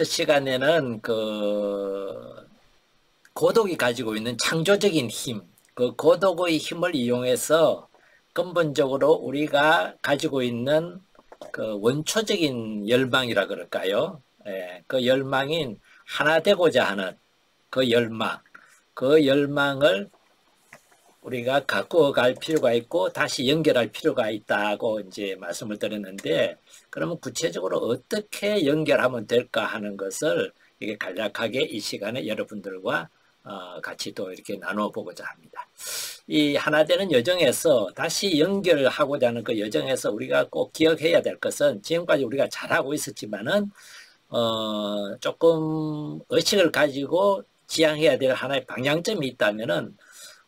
첫 시간에는 고독이 가지고 있는 창조적인 힘, 그 고독의 힘을 이용해서 근본적으로 우리가 가지고 있는 그 원초적인 열망이라 그럴까요? 예, 그 열망인 하나 되고자 하는 그 열망을 우리가 가꾸어 갈 필요가 있고 다시 연결할 필요가 있다고 이제 말씀을 드렸는데, 그러면 구체적으로 어떻게 연결하면 될까 하는 것을 이게 간략하게 이 시간에 여러분들과 같이 또 이렇게 나누어 보고자 합니다. 이 하나 되는 여정에서 다시 연결하고자 하는 그 여정에서 우리가 꼭 기억해야 될 것은, 지금까지 우리가 잘하고 있었지만은 조금 의식을 가지고 지향해야 될 하나의 방향점이 있다면은,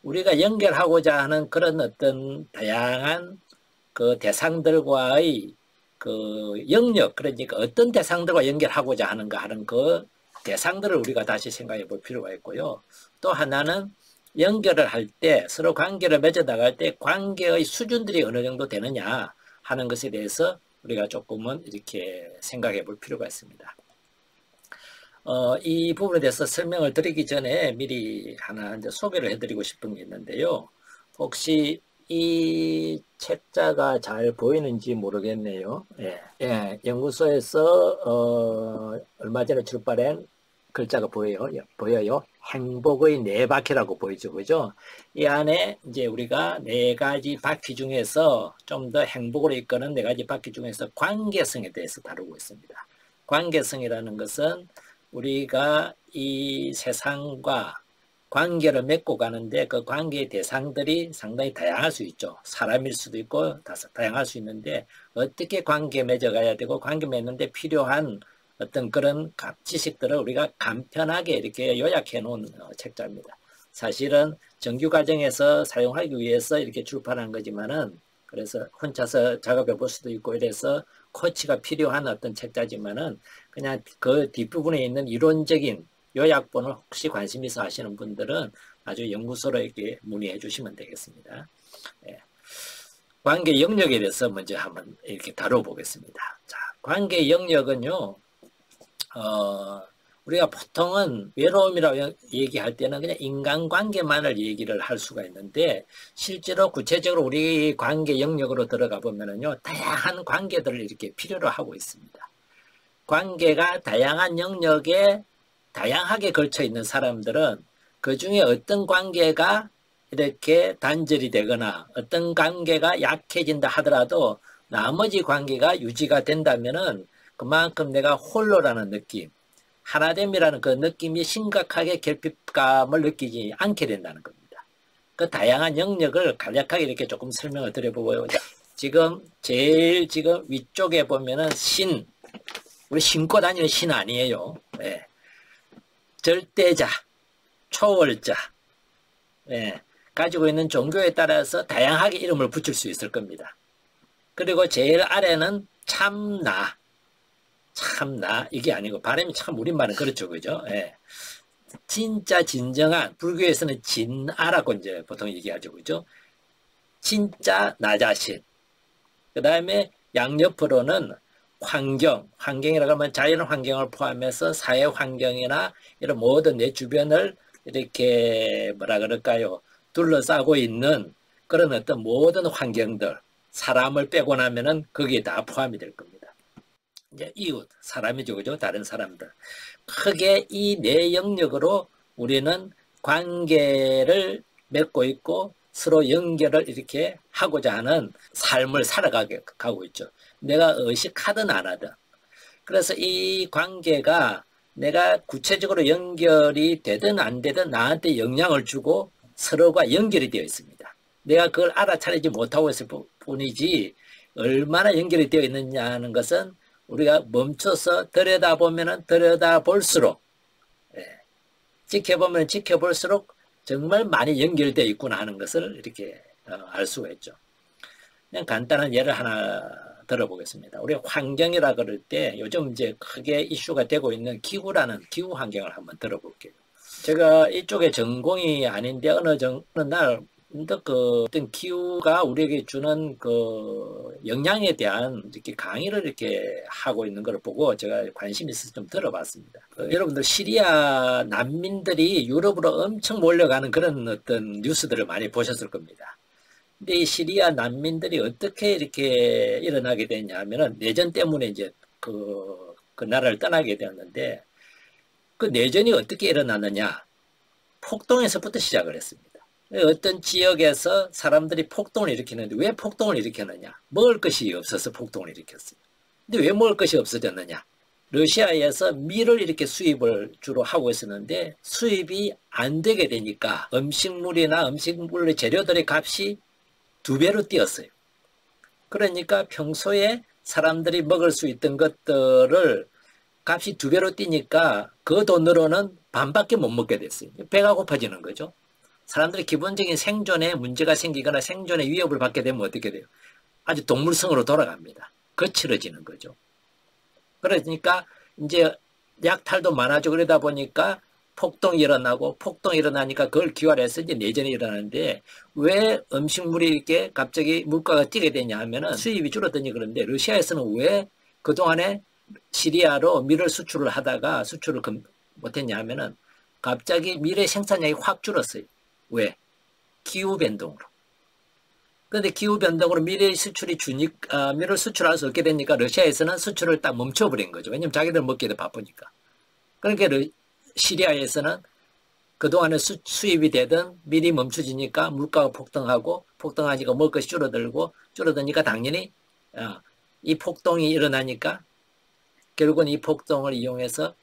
우리가 연결하고자 하는 그런 어떤 다양한 그 대상들과의 그 영역, 그러니까 어떤 대상들과 연결하고자 하는가 하는 그 대상들을 우리가 다시 생각해 볼 필요가 있고요. 또 하나는 연결을 할 때, 서로 관계를 맺어 나갈 때 관계의 수준들이 어느 정도 되느냐 하는 것에 대해서 우리가 조금은 이렇게 생각해 볼 필요가 있습니다. 이 부분에 대해서 설명을 드리기 전에 미리 하나 이제 소개를 해드리고 싶은 게 있는데요. 혹시 이 책자가 잘 보이는지 모르겠네요. 예, 연구소에서 얼마 전에 출발한 글자가 보여요. 행복의 네 바퀴라고 보이죠, 그죠? 이 안에 이제 우리가 네 가지 바퀴 중에서 좀 더 행복을 이끄는 네 가지 바퀴 중에서 관계성에 대해서 다루고 있습니다. 관계성이라는 것은 우리가 이 세상과 관계를 맺고 가는데, 그 관계의 대상들이 상당히 다양할 수 있죠. 사람일 수도 있고 다양할 수 있는데, 어떻게 관계 맺어가야 되고 관계 맺는데 필요한 어떤 그런 지식들을 우리가 간편하게 이렇게 요약해 놓은 책자입니다. 사실은 정규 과정에서 사용하기 위해서 이렇게 출판한 거지만은, 그래서 혼자서 작업해 볼 수도 있고 이래서 코치가 필요한 어떤 책자지만은, 그냥 그 뒷부분에 있는 이론적인 요약본을 혹시 관심 있어 하시는 분들은 아주 연구소로 이렇게 문의해 주시면 되겠습니다. 예. 관계 영역에 대해서 먼저 한번 이렇게 다뤄보겠습니다. 자, 관계 영역은요, 우리가 보통은 외로움이라고 얘기할 때는 그냥 인간관계만을 얘기를 할 수가 있는데, 실제로 구체적으로 우리 관계 영역으로 들어가 보면은요, 다양한 관계들을 이렇게 필요로 하고 있습니다. 관계가 다양한 영역에 다양하게 걸쳐 있는 사람들은 그 중에 어떤 관계가 이렇게 단절이 되거나 어떤 관계가 약해진다 하더라도 나머지 관계가 유지가 된다면은 그만큼 내가 홀로라는 느낌, 하나됨이라는 그 느낌이 심각하게 결핍감을 느끼지 않게 된다는 겁니다. 그 다양한 영역을 간략하게 이렇게 조금 설명을 드려보고요. 지금 제일 위쪽에 보면은 우리 신고 다니는 신 아니에요. 네. 절대자, 초월자, 가지고 있는 종교에 따라서 다양하게 이름을 붙일 수 있을 겁니다. 그리고 제일 아래는 참나, 이게 아니고 발음이 참 우리말은 그렇죠, 그죠? 진짜 진정한, 불교에서는 진아라고 이제 보통 얘기하죠, 그죠? 진짜 나 자신. 그 다음에 양옆으로는 환경이라고 하면 자연 환경을 포함해서 사회 환경이나 이런 모든 내 주변을 이렇게 뭐라 그럴까요? 둘러싸고 있는 그런 어떤 모든 환경들, 사람을 빼고 나면은 거기에 다 포함이 될 겁니다. 이제 이웃, 사람이죠, 그죠? 다른 사람들. 크게 이 네 영역으로 우리는 관계를 맺고 있고 서로 연결을 이렇게 하고자 하는 삶을 살아가고 있죠. 내가 의식하든 안 하든. 그래서 이 관계가 내가 구체적으로 연결이 되든 안 되든 나한테 영향을 주고 서로가 연결이 되어 있습니다. 내가 그걸 알아차리지 못하고 있을 뿐이지, 얼마나 연결이 되어 있느냐는 것은 우리가 멈춰서 들여다볼수록, 지켜보면 지켜볼수록 정말 많이 연결되어 있구나 하는 것을 이렇게 알 수가 있죠. 그냥 간단한 예를 하나 들어보겠습니다. 우리 환경이라 그럴 때 요즘 이제 크게 이슈가 되고 있는 기후 환경을 한번 들어볼게요. 제가 이쪽에 전공이 아닌데 어느 날 그 어떤 기후가 우리에게 주는 그 영향에 대한 이렇게 강의를 이렇게 하고 있는 걸 보고 제가 관심 있어서 좀 들어봤습니다. 여러분들 시리아 난민들이 유럽으로 엄청 몰려가는 그런 어떤 뉴스들을 많이 보셨을 겁니다. 근데 이 시리아 난민들이 어떻게 이렇게 일어나게 됐냐면은 내전 때문에 이제 그 나라를 떠나게 되었는데 그 내전이 어떻게 일어났느냐? 폭동에서부터 시작을 했습니다. 어떤 지역에서 사람들이 폭동을 일으키는데 왜 폭동을 일으켰느냐? 먹을 것이 없어서 폭동을 일으켰어요. 근데 왜 먹을 것이 없어졌느냐? 러시아에서 밀을 이렇게 수입을 주로 하고 있었는데 수입이 안 되게 되니까 음식물이나 음식물의 재료들의 값이 2배로 뛰었어요. 그러니까 평소에 사람들이 먹을 수 있던 것들을 값이 2배로 뛰니까 그 돈으로는 반밖에 못 먹게 됐어요. 배가 고파지는 거죠. 사람들이 기본적인 생존에 문제가 생기거나 생존의 위협을 받게 되면 어떻게 돼요? 아주 동물성으로 돌아갑니다. 거칠어지는 거죠. 그러니까 이제 약탈도 많아지고 그러다 보니까 폭동이 일어나고 폭동이 일어나니까 그걸 기활해서 이제 내전이 일어나는데 왜 음식물이 이렇게 갑자기 물가가 뛰게 되냐 하면은 수입이 줄어드니 그런데 러시아에서는 왜 그동안에 시리아로 밀을 수출을 하다가 수출을 못했냐 하면은 갑자기 밀의 생산량이 확 줄었어요. 왜? 기후변동으로. 그런데 기후변동으로 밀의 수출이 밀을 수출할 수 없게 되니까 러시아에서는 수출을 딱 멈춰버린 거죠. 왜냐면 자기들 먹기도 바쁘니까. 그러니까 시리아에서는 그동안에 수입이 되던 밀이 멈춰지니까 물가가 폭등하고 폭등하니까 먹을 것이 줄어드니까 당연히 이 폭동이 일어나니까 결국은 이 폭동을 이용해서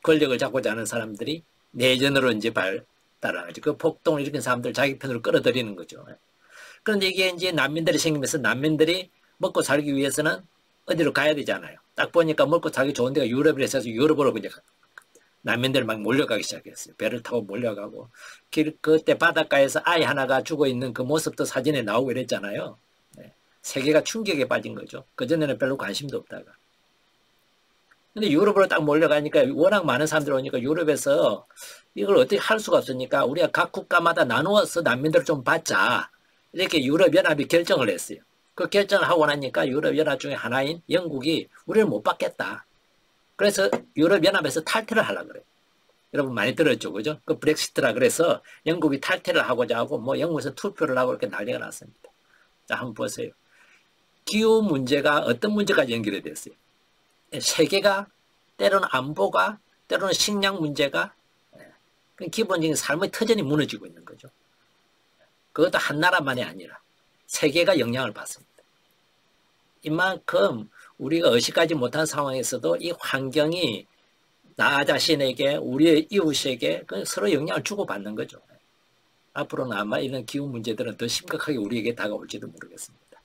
권력을 잡고자 하는 사람들이 내전으로 이제 발달하죠. 그 폭동을 일으킨 사람들 자기 편으로 끌어들이는 거죠. 그런데 이게 이제 난민들이 생기면서 난민들이 먹고 살기 위해서는 어디로 가야 되잖아요. 딱 보니까 먹고 살기 좋은 데가 유럽이라서 유럽으로 그냥 난민들이 막 몰려가기 시작했어요. 배를 타고 몰려가고 그때 바닷가에서 아이 하나가 죽어있는 그 모습도 사진에 나오고 이랬잖아요. 세계가 충격에 빠진 거죠. 그전에는 별로 관심도 없다가. 근데 유럽으로 딱 몰려가니까 워낙 많은 사람들이 오니까 유럽에서 이걸 어떻게 할 수가 없으니까 우리가 각 국가마다 나누어서 난민들을 좀 받자. 이렇게 유럽연합이 결정을 했어요. 그 결정을 하고 나니까 유럽연합 중에 하나인 영국이 우리를 못 받겠다. 그래서 유럽연합에서 탈퇴를 하려고 그래요. 여러분 많이 들었죠, 그죠? 그 브렉시트라 그래서 영국이 탈퇴를 하고자 하고 뭐 영국에서 투표를 하고 이렇게 난리가 났습니다. 자, 한번 보세요. 기후 문제가 어떤 문제까지 연결이 됐어요? 세계가 때로는 안보가 때로는 식량 문제가 기본적인 삶의 터전이 무너지고 있는 거죠. 그것도 한 나라만이 아니라 세계가 영향을 받습니다. 이만큼 우리가 의식하지 못한 상황에서도 이 환경이 나 자신에게 우리의 이웃에게 서로 영향을 주고받는 거죠. 앞으로는 아마 이런 기후 문제들은 더 심각하게 우리에게 다가올지도 모르겠습니다.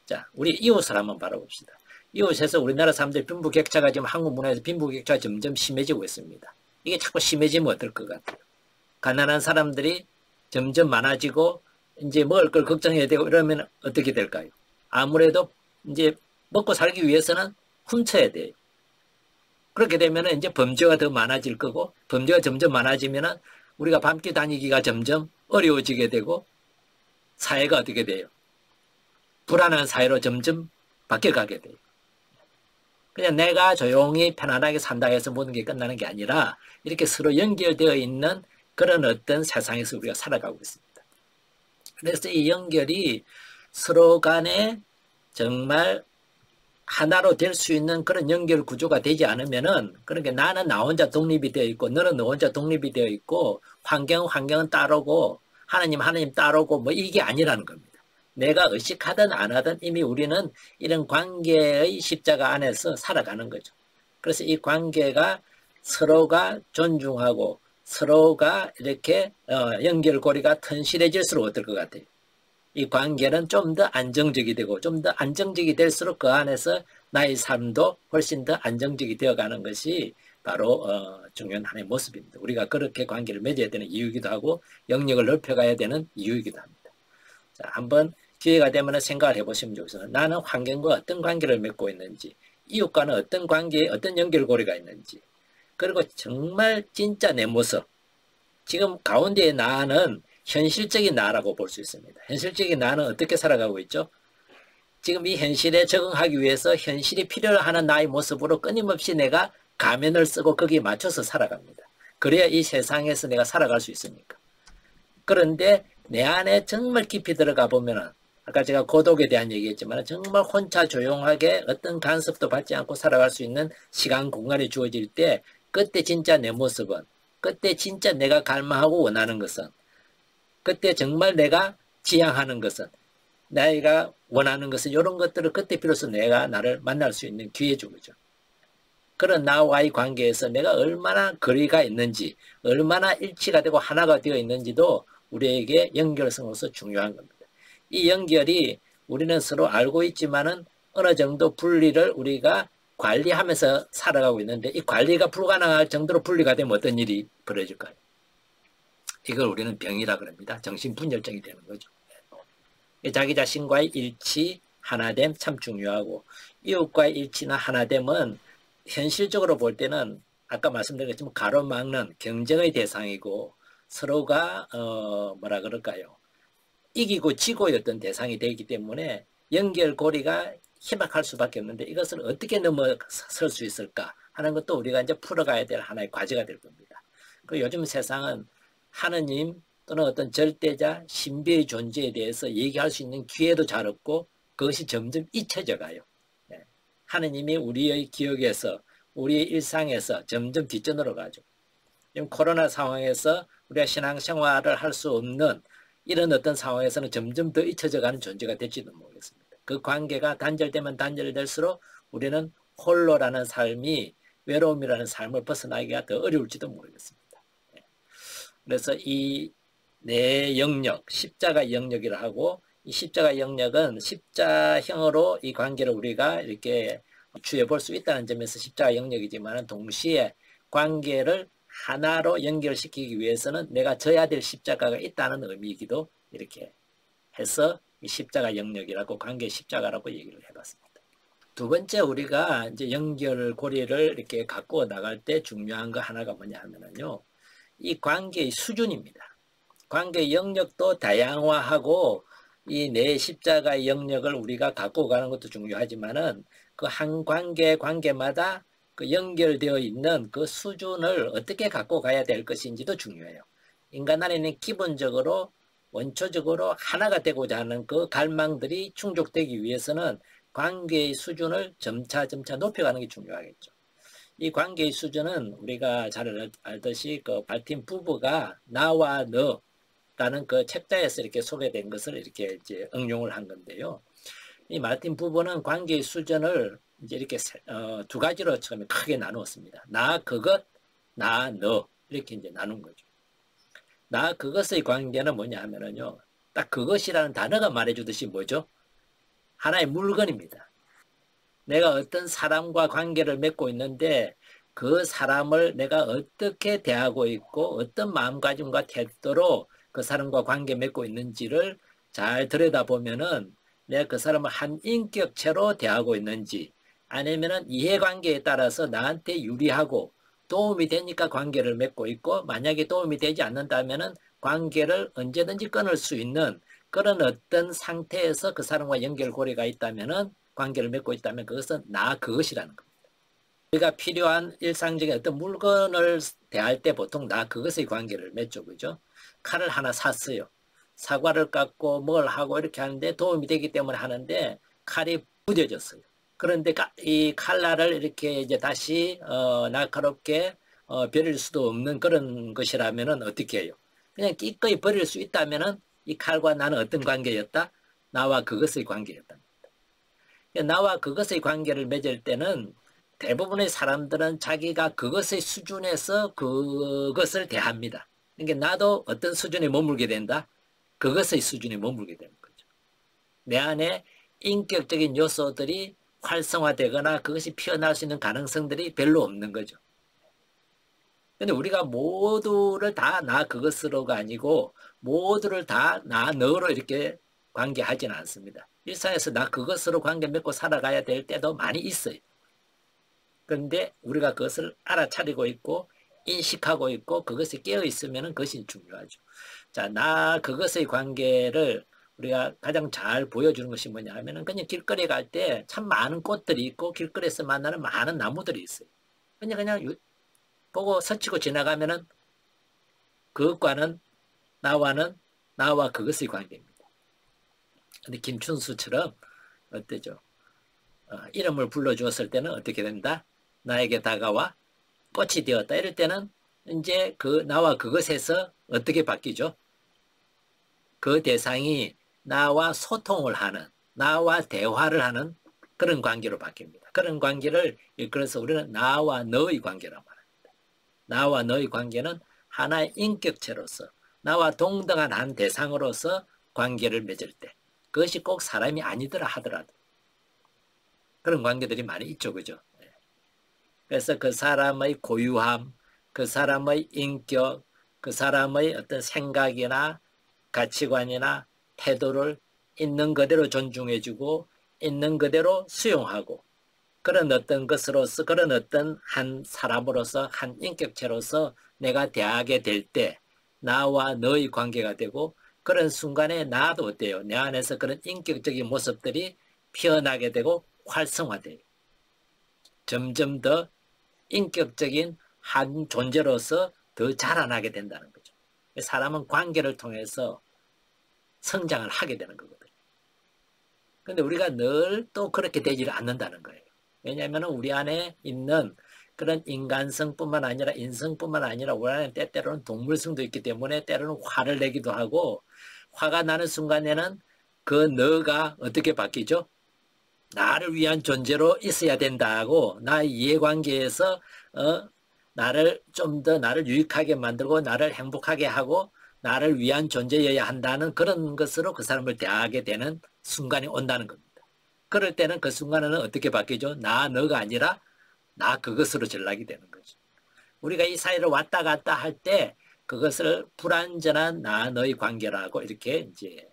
자, 우리 이웃을 한번 바라봅시다. 이웃에서 우리나라 사람들의 빈부격차가 지금 한국 문화에서 빈부격차가 점점 심해지고 있습니다. 이게 자꾸 심해지면 어떨 것 같아요? 가난한 사람들이 점점 많아지고 이제 먹을 걸 걱정해야 되고 이러면 어떻게 될까요? 아무래도 이제 먹고 살기 위해서는 훔쳐야 돼요. 그렇게 되면 이제 범죄가 더 많아질 거고 범죄가 점점 많아지면 우리가 밤길 다니기가 점점 어려워지게 되고 사회가 어떻게 돼요? 불안한 사회로 점점 바뀌어가게 돼요. 그냥 내가 조용히 편안하게 산다 해서 모든 게 끝나는 게 아니라 이렇게 서로 연결되어 있는 그런 어떤 세상에서 우리가 살아가고 있습니다. 그래서 이 연결이 서로 간에 정말 하나로 될 수 있는 그런 연결 구조가 되지 않으면은 그러니까 나는 나 혼자 독립이 되어 있고 너는 너 혼자 독립이 되어 있고 환경은 따르고 하나님 따르고 뭐 이게 아니라는 겁니다. 내가 의식하든 안 하든 이미 우리는 이런 관계의 십자가 안에서 살아가는 거죠. 그래서 이 관계가 서로가 존중하고 서로가 이렇게 연결고리가 튼실해질수록 어떨 것 같아요? 이 관계는 좀 더 안정적이 되고 좀 더 안정적이 될수록 그 안에서 나의 삶도 훨씬 더 안정적이 되어가는 것이 바로 중요한 하나의 모습입니다. 우리가 그렇게 관계를 맺어야 되는 이유이기도 하고 영역을 넓혀가야 되는 이유이기도 합니다. 자, 한번 기회가 되면 생각을 해보시면 좋겠습니다. 나는 환경과 어떤 관계를 맺고 있는지, 이웃과는 어떤 관계에 어떤 연결고리가 있는지, 그리고 정말 진짜 내 모습, 지금 가운데에 나는 현실적인 나라고 볼 수 있습니다. 현실적인 나는 어떻게 살아가고 있죠? 지금 이 현실에 적응하기 위해서 현실이 필요로 하는 나의 모습으로 끊임없이 내가 가면을 쓰고 거기에 맞춰서 살아갑니다. 그래야 이 세상에서 내가 살아갈 수 있으니까. 그런데 내 안에 정말 깊이 들어가 보면은 아까 제가 고독에 대한 얘기했지만 정말 혼자 조용하게 어떤 간섭도 받지 않고 살아갈 수 있는 시간 공간이 주어질 때 그때 진짜 내 모습은 그때 진짜 내가 갈망하고 원하는 것은 그때 정말 내가 지향하는 것은 내가 원하는 것은 이런 것들을 그때 비로소 내가 나를 만날 수 있는 기회 주죠. 그런 나와의 관계에서 내가 얼마나 거리가 있는지 얼마나 일치가 되고 하나가 되어 있는지도 우리에게 연결성으로서 중요한 겁니다. 이 연결이 우리는 서로 알고 있지만은 어느 정도 분리를 우리가 관리하면서 살아가고 있는데 이 관리가 불가능할 정도로 분리가 되면 어떤 일이 벌어질까요? 이걸 우리는 병이라 그럽니다. 정신분열증이 되는 거죠. 자기 자신과의 일치, 하나됨 참 중요하고 이웃과의 일치나 하나됨은 현실적으로 볼 때는 아까 말씀드린 것처럼 가로막는 경쟁의 대상이고 서로가 뭐라 그럴까요? 이기고 지고였던 대상이 되기 때문에 연결고리가 희박할 수밖에 없는데 이것을 어떻게 넘어설 수 있을까 하는 것도 우리가 이제 풀어가야 될 하나의 과제가 될 겁니다. 그리고 요즘 세상은 하느님 또는 어떤 절대자, 신비의 존재에 대해서 얘기할 수 있는 기회도 잘 없고 그것이 점점 잊혀져 가요. 하느님이 우리의 기억에서 우리의 일상에서 점점 뒷전으로 가죠. 지금 코로나 상황에서 우리가 신앙생활을 할 수 없는 이런 어떤 상황에서는 점점 더 잊혀져 가는 존재가 될지도 모르겠습니다. 그 관계가 단절되면 단절될수록 우리는 홀로라는 삶이 외로움이라는 삶을 벗어나기가 더 어려울지도 모르겠습니다. 그래서 이 내 영역, 십자가 영역이라 하고 이 십자가 영역은 십자형으로 이 관계를 우리가 이렇게 추해 볼 수 있다는 점에서 십자가 영역이지만 동시에 관계를 하나로 연결시키기 위해서는 내가 져야 될 십자가가 있다는 의미이기도 이렇게 해서 이 십자가 영역이라고 관계 십자가라고 얘기를 해봤습니다. 두 번째 우리가 이제 연결고리를 이렇게 갖고 나갈 때 중요한 거 하나가 뭐냐 하면은요. 이 관계의 수준입니다. 관계 영역도 다양화하고 이 내 십자가의 영역을 우리가 갖고 가는 것도 중요하지만은 그 한 관계마다 그 연결되어 있는 그 수준을 어떻게 갖고 가야 될 것인지도 중요해요. 인간 안에는 기본적으로 원초적으로 하나가 되고자 하는 그 갈망들이 충족되기 위해서는 관계의 수준을 점차 높여가는 게 중요하겠죠. 이 관계의 수준은 우리가 잘 알듯이 그 발틴 부부가 나와 너라는 그 책자에서 이렇게 소개된 것을 이렇게 이제 응용을 한 건데요. 이 마틴 부부는 관계의 수준을 이제 이렇게 두 가지로 처음에 크게 나누었습니다. 나 그것, 나 너 이렇게 이제 나눈 거죠. 나 그것의 관계는 뭐냐 하면은요, 딱 그것이라는 단어가 말해주듯이 뭐죠? 하나의 물건입니다. 내가 어떤 사람과 관계를 맺고 있는데 그 사람을 내가 어떻게 대하고 있고 어떤 마음가짐과 태도로 그 사람과 관계 맺고 있는지를 잘 들여다보면은 내가 그 사람을 한 인격체로 대하고 있는지 아니면은 이해관계에 따라서 나한테 유리하고 도움이 되니까 관계를 맺고 있고 만약에 도움이 되지 않는다면은 관계를 언제든지 끊을 수 있는 그런 어떤 상태에서 그 사람과 연결고리가 있다면은 관계를 맺고 있다면 그것은 나 그것이라는 겁니다. 우리가 필요한 일상적인 어떤 물건을 대할 때 보통 나 그것의 관계를 맺죠. 그죠? 칼을 하나 샀어요. 사과를 깎고 뭘 하고 이렇게 하는데 도움이 되기 때문에 하는데 칼이 부뎌졌어요. 그런데 이 칼날을 이렇게 이제 다시 날카롭게 버릴 수도 없는 그런 것이라면은 어떻게 해요? 그냥 기꺼이 버릴 수 있다면은 이 칼과 나는 어떤 관계였다? 나와 그것의 관계였다. 나와 그것의 관계를 맺을 때는 대부분의 사람들은 자기가 그것의 수준에서 그것을 대합니다. 그러니까 나도 어떤 수준에 머물게 된다? 그것의 수준에 머물게 되는 거죠. 내 안에 인격적인 요소들이 활성화되거나 그것이 피어날 수 있는 가능성들이 별로 없는 거죠. 근데 우리가 모두를 다 나 그것으로가 아니고 모두를 다 나 너로 이렇게 관계하지는 않습니다. 일상에서 나 그것으로 관계 맺고 살아가야 될 때도 많이 있어요. 그런데 우리가 그것을 알아차리고 있고 인식하고 있고 그것에 깨어 있으면 그것이 중요하죠. 자, 나 그것의 관계를 우리가 가장 잘 보여주는 것이 뭐냐 하면은 그냥 길거리 갈 때 참 많은 꽃들이 있고 길거리에서 만나는 많은 나무들이 있어요. 그냥 보고 스치고 지나가면은 그것과는 나와 그것의 관계입니다. 근데 김춘수처럼 어때죠? 이름을 불러주었을 때는 어떻게 된다? 나에게 다가와 꽃이 되었다. 이럴 때는 이제 그 나와 그것에서 어떻게 바뀌죠? 그 대상이 나와 소통을 하는, 나와 대화를 하는 그런 관계로 바뀝니다. 그런 관계를 그래서 우리는 나와 너의 관계라고 말합니다. 나와 너의 관계는 하나의 인격체로서 나와 동등한 한 대상으로서 관계를 맺을 때 그것이 꼭 사람이 아니더라 하더라도 그런 관계들이 많이 있죠. 그죠? 그래서 그 사람의 고유함, 그 사람의 인격, 그 사람의 어떤 생각이나 가치관이나 태도를 있는 그대로 존중해주고 있는 그대로 수용하고 그런 어떤 것으로서 그런 어떤 한 사람으로서 한 인격체로서 내가 대하게 될 때 나와 너의 관계가 되고 그런 순간에 나도 어때요? 내 안에서 그런 인격적인 모습들이 피어나게 되고 활성화돼요. 점점 더 인격적인 한 존재로서 더 자라나게 된다는 거죠. 사람은 관계를 통해서 성장을 하게 되는 거거든요. 그런데 우리가 늘 또 그렇게 되지를 않는다는 거예요. 왜냐하면 우리 안에 있는 그런 인간성뿐만 아니라 인성뿐만 아니라 우리 안에 때때로는 동물성도 있기 때문에 때로는 화를 내기도 하고 화가 나는 순간에는 그 너가 어떻게 바뀌죠? 나를 위한 존재로 있어야 된다고 나의 이해관계에서 나를 좀 더 나를 유익하게 만들고 나를 행복하게 하고 나를 위한 존재여야 한다는 그런 것으로 그 사람을 대하게 되는 순간이 온다는 겁니다. 그럴 때는 그 순간에는 어떻게 바뀌죠? 너가 아니라 나 그것으로 전락이 되는 거죠. 우리가 이 사이를 왔다 갔다 할 때 그것을 불완전한 너의 관계라고 이렇게 이제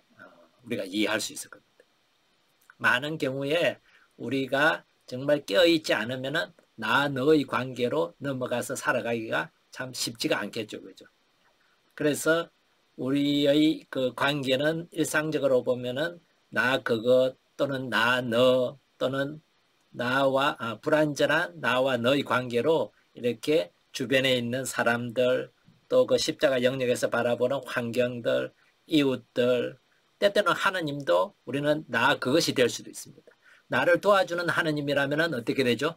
우리가 이해할 수 있을 겁니다. 많은 경우에 우리가 정말 깨어있지 않으면은 너의 관계로 넘어가서 살아가기가 참 쉽지가 않겠죠. 그죠? 그래서 우리의 그 관계는 일상적으로 보면은 나 그것 또는 너 또는 불완전한 나와 너의 관계로 이렇게 주변에 있는 사람들 또 그 십자가 영역에서 바라보는 환경들 이웃들 때때는 하느님도 우리는 그것이 될 수도 있습니다. 나를 도와주는 하느님이라면 어떻게 되죠?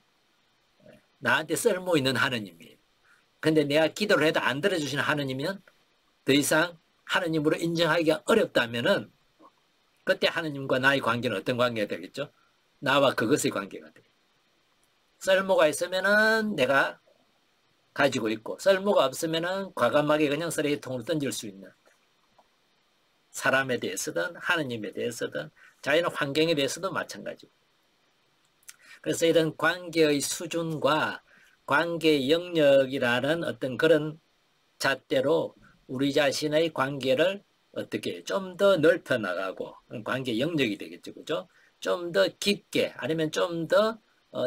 나한테 쓸모 있는 하느님이에요. 근데 내가 기도를 해도 안 들어주시는 하느님은 더 이상 하느님으로 인정하기가 어렵다면은 그때 하느님과 나의 관계는 어떤 관계가 되겠죠? 나와 그것의 관계가 돼요. 쓸모가 있으면은 내가 가지고 있고 쓸모가 없으면은 과감하게 그냥 쓰레기통으로 던질 수 있는 사람에 대해서든 하느님에 대해서든 자연 환경에 대해서도 마찬가지고 그래서 이런 관계의 수준과 관계의 영역이라는 어떤 그런 잣대로 우리 자신의 관계를 어떻게 좀 더 넓혀 나가고 관계 영역이 되겠죠. 그죠? 좀 더 깊게 아니면 좀 더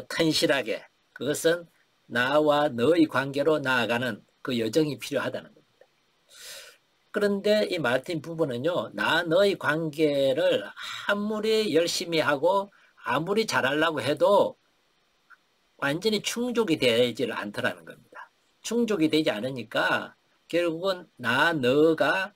튼실하게 그것은 나와 너의 관계로 나아가는 그 여정이 필요하다는 겁니다. 그런데 이 마르틴 부부는요. 너의 관계를 아무리 열심히 하고 아무리 잘하려고 해도 완전히 충족이 되지를 않더라는 겁니다. 충족이 되지 않으니까 결국은 너가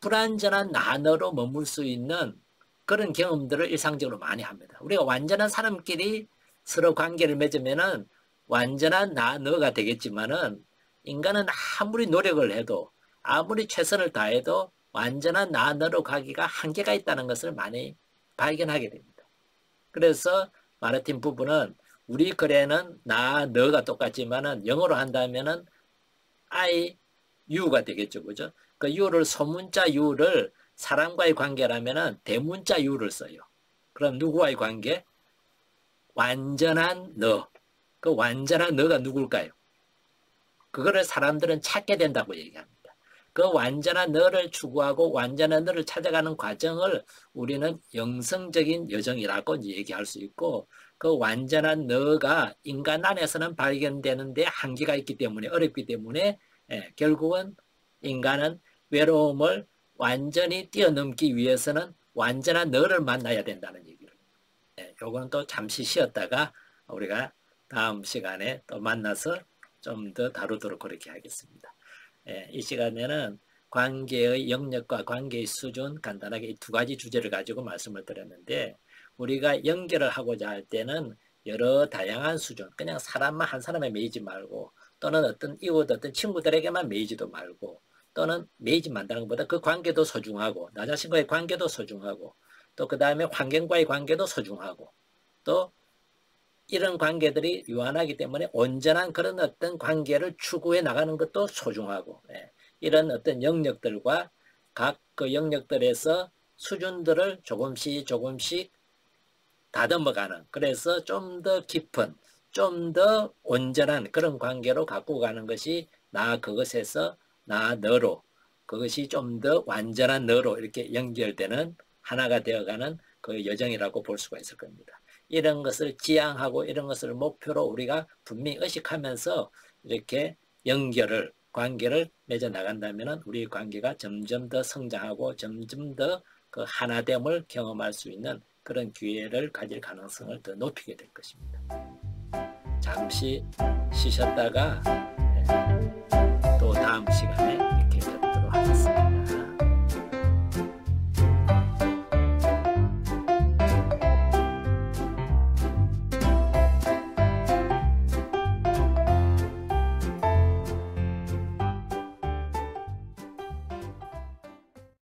불완전한 너로 머물 수 있는 그런 경험들을 일상적으로 많이 합니다. 우리가 완전한 사람끼리 서로 관계를 맺으면은 완전한 너가 되겠지만은 인간은 아무리 노력을 해도 아무리 최선을 다해도 완전한 너로 가기가 한계가 있다는 것을 많이 발견하게 됩니다. 그래서 마르틴 부부는 우리 글에는 너가 똑같지만은 영어로 한다면은 I, you가 되겠죠. 그죠? 그 you를 소문자 you를 사람과의 관계라면은 대문자 you를 써요. 그럼 누구와의 관계? 완전한 너. 그 완전한 너가 누굴까요? 그거를 사람들은 찾게 된다고 얘기합니다. 그 완전한 너를 추구하고 완전한 너를 찾아가는 과정을 우리는 영성적인 여정이라고 얘기할 수 있고 그 완전한 너가 인간 안에서는 발견되는데 한계가 있기 때문에 어렵기 때문에 결국은 인간은 외로움을 완전히 뛰어넘기 위해서는 완전한 너를 만나야 된다는 얘기를. 요건 또 잠시 쉬었다가 우리가 다음 시간에 또 만나서 좀 더 다루도록 그렇게 하겠습니다. 이 시간에는 관계의 영역과 관계의 수준 간단하게 이 두 가지 주제를 가지고 말씀을 드렸는데 우리가 연결을 하고자 할 때는 여러 다양한 수준 그냥 사람만 한 사람에 매이지 말고 또는 어떤 이웃 어떤 친구들에게만 매이지도 말고 또는 매이지 만다는 것보다 그 관계도 소중하고 나 자신과의 관계도 소중하고 또 그 다음에 환경과의 관계도 소중하고 또 이런 관계들이 유한하기 때문에 온전한 그런 어떤 관계를 추구해 나가는 것도 소중하고 이런 어떤 영역들과 각 그 영역들에서 수준들을 조금씩 다듬어가는 그래서 좀 더 깊은 좀 더 온전한 그런 관계로 갖고 가는 것이 나 그것에서 나 너로 그것이 좀 더 완전한 너로 이렇게 연결되는 하나가 되어가는 그 여정이라고 볼 수가 있을 겁니다. 이런 것을 지향하고 이런 것을 목표로 우리가 분명히 의식하면서 이렇게 관계를 맺어 나간다면 우리 관계가 점점 더 성장하고 점점 더 그 하나됨을 경험할 수 있는 그런 기회를 가질 가능성을 더 높이게 될 것입니다. 잠시 쉬셨다가 또 다음 시간에 이렇게 뵙도록 하겠습니다.